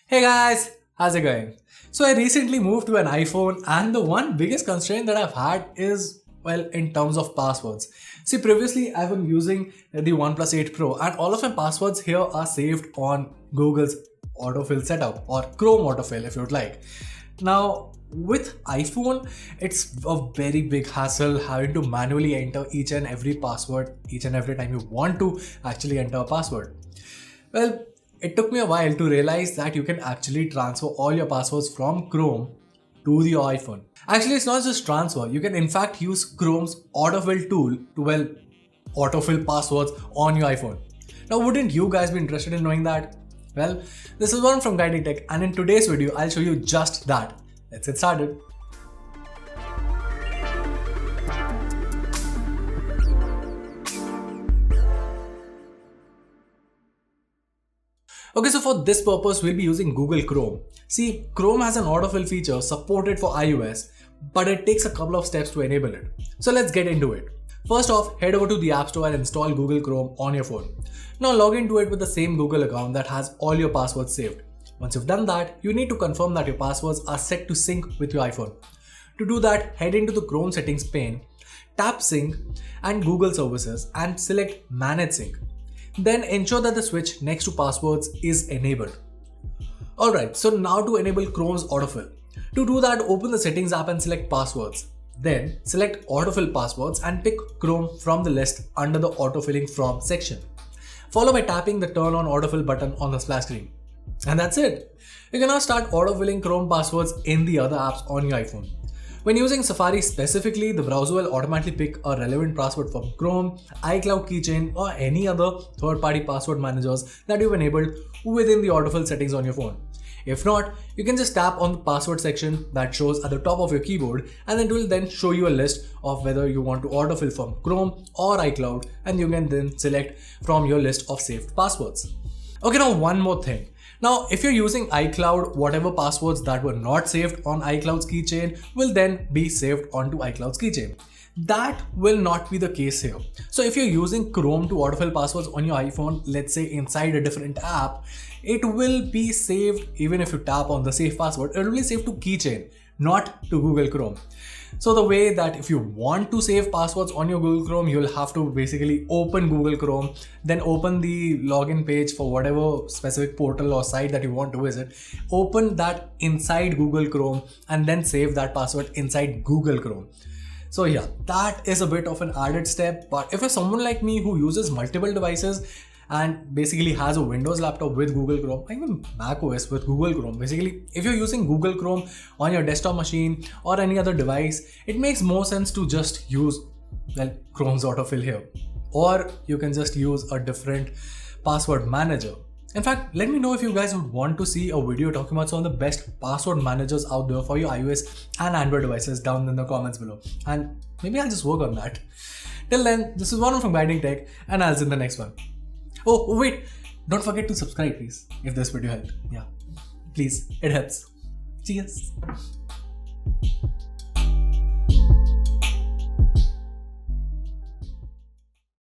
Hey guys, how's it going? So I recently moved to an iPhone and the one biggest constraint that I've had is in terms of passwords. See, previously I've been using the OnePlus 8 Pro and all of my passwords here are saved on Google's autofill setup or Chrome autofill if you would like. Now, with iPhone, it's a very big hassle having to manually enter each and every password each and every time you want to actually enter a password. Well, it took me a while to realize that you can actually transfer all your passwords from Chrome to the iPhone. Actually, it's not just transfer. You can in fact use Chrome's autofill tool to autofill passwords on your iPhone. Now, wouldn't you guys be interested in knowing that? Well, this is Varun from Guiding Tech, and in today's video, I'll show you just that. Let's get started. Okay, so for this purpose, we'll be using Google Chrome. See, Chrome has an autofill feature supported for iOS, but it takes a couple of steps to enable it. So let's get into it. First off, head over to the App Store and install Google Chrome on your phone. Now log into it with the same Google account that has all your passwords saved. Once you've done that, you need to confirm that your passwords are set to sync with your iPhone. To do that, head into the Chrome settings pane, tap Sync and Google Services and select Manage Sync. Then ensure that the switch next to passwords is enabled. Alright, so now to enable Chrome's autofill. To do that, open the settings app and select passwords. Then select autofill passwords and pick Chrome from the list under the autofilling from section. Follow by tapping the turn on autofill button on the splash screen. And that's it. You can now start autofilling Chrome passwords in the other apps on your iPhone. When using Safari specifically, the browser will automatically pick a relevant password from Chrome, iCloud Keychain, or any other third-party password managers that you've enabled within the autofill settings on your phone. If not, you can just tap on the password section that shows at the top of your keyboard, and it will then show you a list of whether you want to autofill from Chrome or iCloud, and you can then select from your list of saved passwords. Okay, now one more thing. Now, if you're using iCloud, whatever passwords that were not saved on iCloud's keychain will then be saved onto iCloud's keychain. That will not be the case here. So if you're using Chrome to autofill passwords on your iPhone, let's say inside a different app, it will be saved even if you tap on the save password, it will be saved to keychain, not to Google Chrome. So the way that if you want to save passwords on your Google Chrome, you'll have to basically open Google Chrome, then open the login page for whatever specific portal or site that you want to visit, open that inside Google Chrome and then save that password inside Google Chrome. So yeah, that is a bit of an added step, but if you're someone like me who uses multiple devices and basically has a Windows laptop with Google Chrome, even Mac OS with Google Chrome. Basically, if you're using Google Chrome on your desktop machine or any other device, it makes more sense to just use Chrome's autofill here. Or you can just use a different password manager. In fact, let me know if you guys would want to see a video talking about some of the best password managers out there for your iOS and Android devices down in the comments below. And maybe I'll just work on that. Till then, this is Varun from Guiding Tech and I'll see you in the next one. Oh, wait, don't forget to subscribe please, if this video helped. Yeah, please, it helps. Cheers.